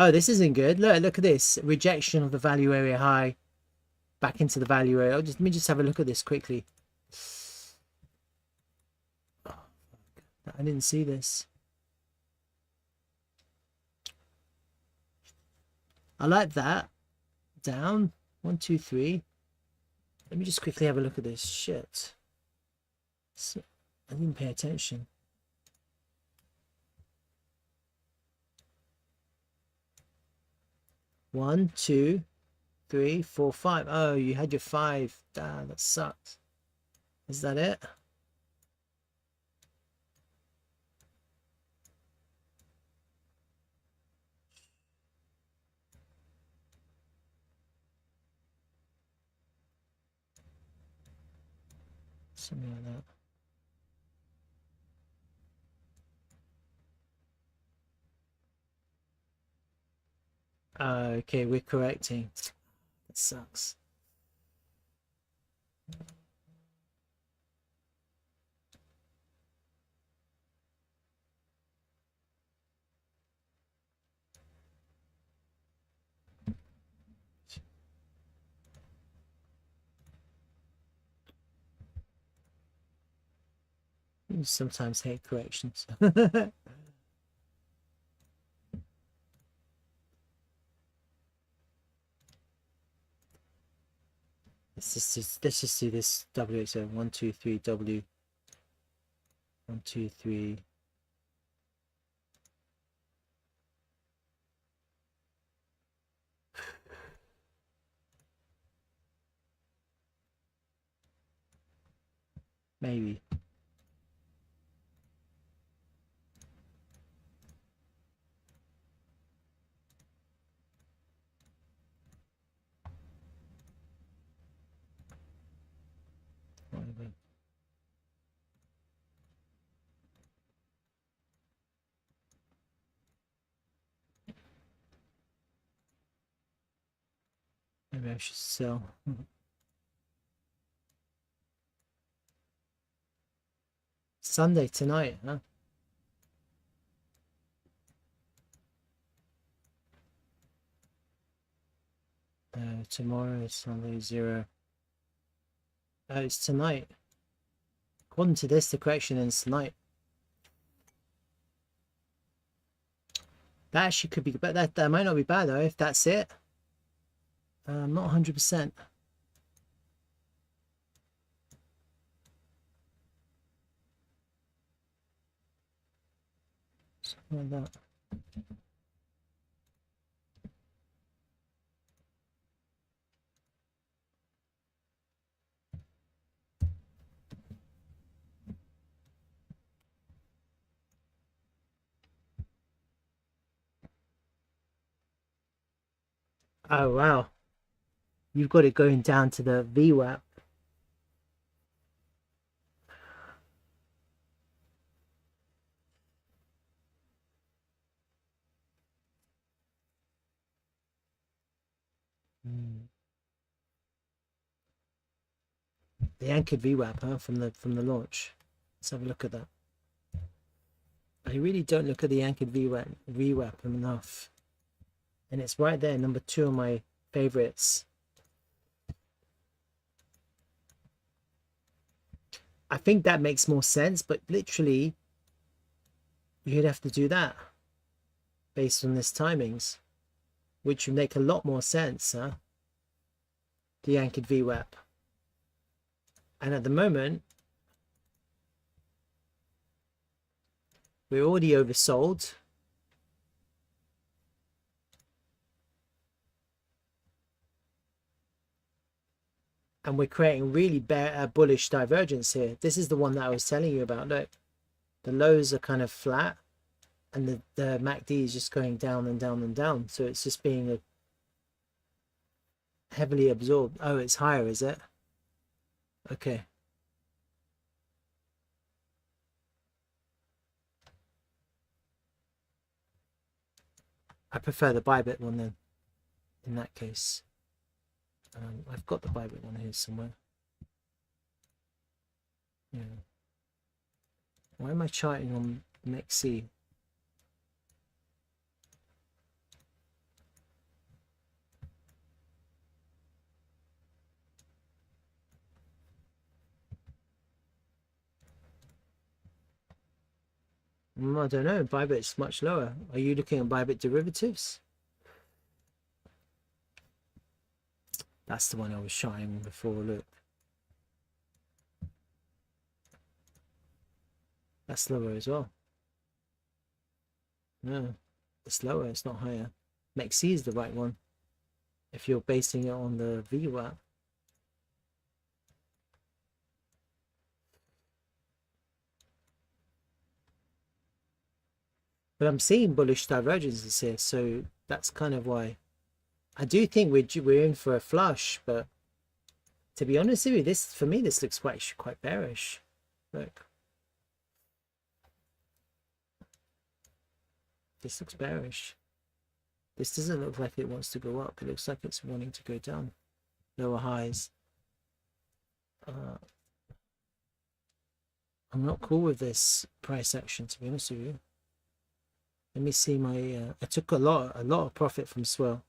Oh, this isn't good. Look at this. Rejection of the value area high. Back into the value area. Let me just have a look at this quickly. Oh, I didn't see this. I like that. Down. 1, 2, 3. Let me just quickly have a look at this. Shit. I didn't pay attention. One, 2, 3, 4, 5. Oh, you had your 5. Damn, that sucks. Is that it? Something like that. Okay, we're correcting. That sucks. You sometimes hate corrections. let's just do this WXY. 1, 2, 3 W. 1, 2, 3. Maybe. Whatever. Maybe I should sell. Sunday tonight, huh? Tomorrow is Sunday 0. It's tonight. According to this, the correction is tonight. That actually could be, but that might not be bad though if that's it. I'm not 100%. Something like that. Oh wow, you've got it going down to the VWAP. The anchored VWAP, huh? From the launch. Let's have a look at that. I really don't look at the anchored VWAP enough, and it's right there, number 2 on my favorites. I think that makes more sense, but literally you'd have to do that based on this timings, which would make a lot more sense, huh? The anchored VWAP. And at the moment, we're already oversold. And we're creating really bullish divergence here. This is the one that I was telling you about. Look, the lows are kind of flat and the MACD is just going down and down and down. So it's just being heavily absorbed. Oh, it's higher, is it? Okay. I prefer the Bybit one then, in that case. I've got the Bybit one here somewhere. Yeah. Why am I charting on MEXC? I don't know. Bybit's much lower. Are you looking at Bybit derivatives? That's the one I was showing before. Look, that's lower as well. No, it's lower. It's not higher. MEXC is the right one if you're basing it on the VWAP. But I'm seeing bullish divergences here, so that's kind of why I do think we're in for a flush. But to be honest with you, this, for me, this looks quite bearish. Look, this looks bearish. This doesn't look like it wants to go up. It looks like it's wanting to go down. Lower highs. I'm not cool with this price action, to be honest with you. Let me see my. I took a lot of profit from SWELL.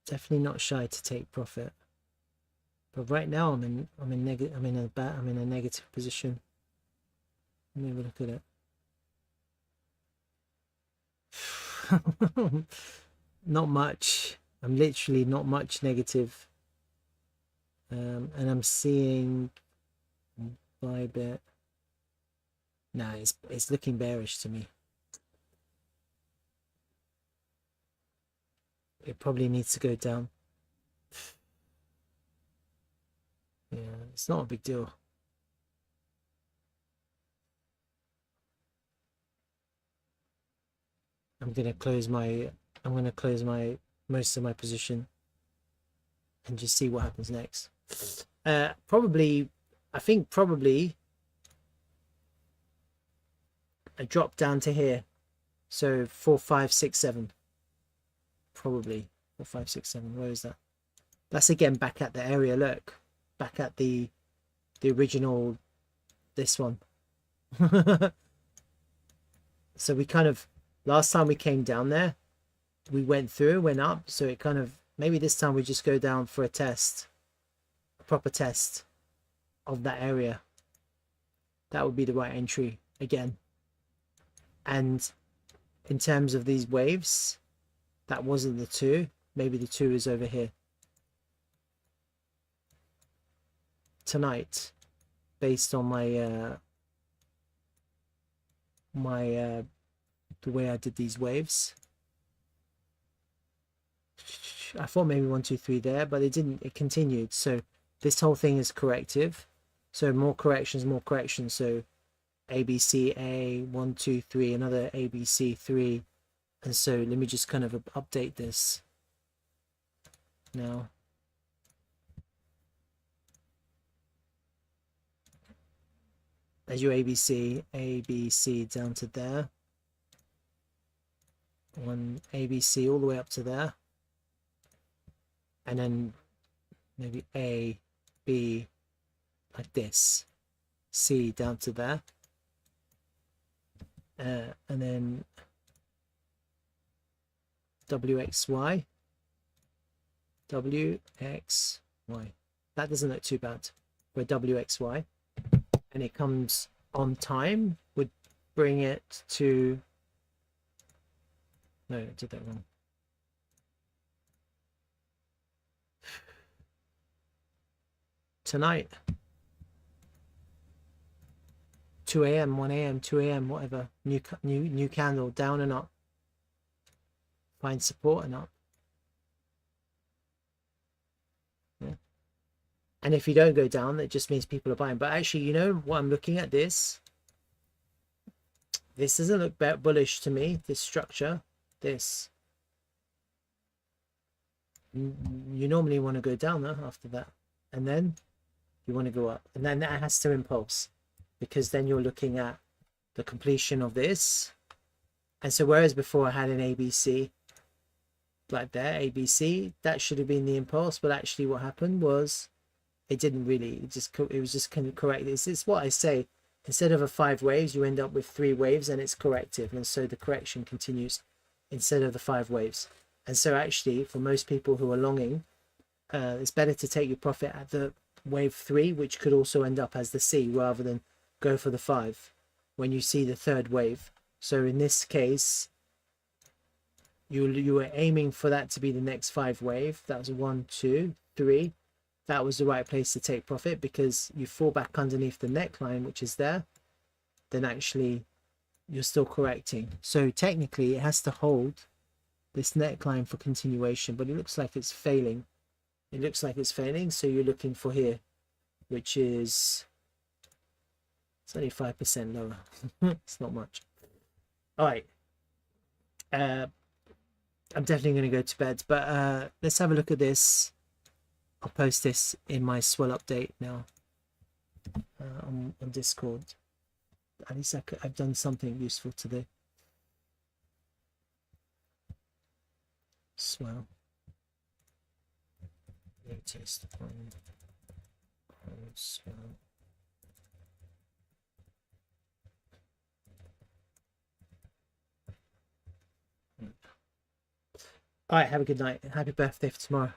Definitely not shy to take profit. But right now I'm in a negative position. Let me have a look at it. Not much. I'm literally not much negative. And I'm seeing Bybit. Nah, it's looking bearish to me. It probably needs to go down. Yeah, it's not a big deal. I'm gonna close my most of my position and just see what happens next. I think probably a drop down to here. So 4, 5, 6, 7. Probably 4, 5, 6, 7. Where is that? That's again back at the area. Look, back at the original, this one. So we kind of, last time we came down there, we went up, so it kind of, maybe this time we just go down for a test, a proper test of that area. That would be the right entry again. And in terms of these waves, that wasn't the 2. Maybe the 2 is over here. Tonight, based on my the way I did these waves, I thought maybe 1, 2, 3 there, but it didn't. It continued. So this whole thing is corrective. So more corrections, more corrections. So ABC A 1, 2, 3, another ABC 3, and so let me just kind of update this now. There's your ABC down to there. One ABC all the way up to there. And then maybe A, B, like this. C down to there. And then WXY. WXY. That doesn't look too bad. For WXY. And it comes on time, would bring it to, no, I did that wrong. Tonight, 2 a.m., 1 a.m., 2 a.m., whatever, new candle, down and up, find support and up. Yeah. And if you don't go down, it just means people are buying. But actually, you know what, I'm looking at this. This doesn't look bullish to me, this structure. This. You normally want to go down there after that. And then you want to go up. And then that has to impulse. Because then you're looking at the completion of this. And so whereas before I had an ABC, like there, ABC, that should have been the impulse. But actually what happened was, it didn't really, it was just kind of correct. It's what I say, instead of a 5 waves, you end up with 3 waves and it's corrective. And so the correction continues instead of the 5 waves. And so actually, for most people who are longing, it's better to take your profit at the wave 3, which could also end up as the C, rather than go for the 5 when you see the third wave. So in this case, you were aiming for that to be the next 5 wave. That was 1, 2, 3. That was the right place to take profit, because you fall back underneath the neckline, which is there, then actually you're still correcting. So technically it has to hold this neckline for continuation, but it looks like it's failing. It looks like it's failing, so you're looking for here, which is, it's only 5% lower. It's not much. All right. I'm definitely going to go to bed, but let's have a look at this. I'll post this in my swell update now on Discord. At least I've done something useful today. Swell. Latest on swell. All right, have a good night. Happy birthday for tomorrow.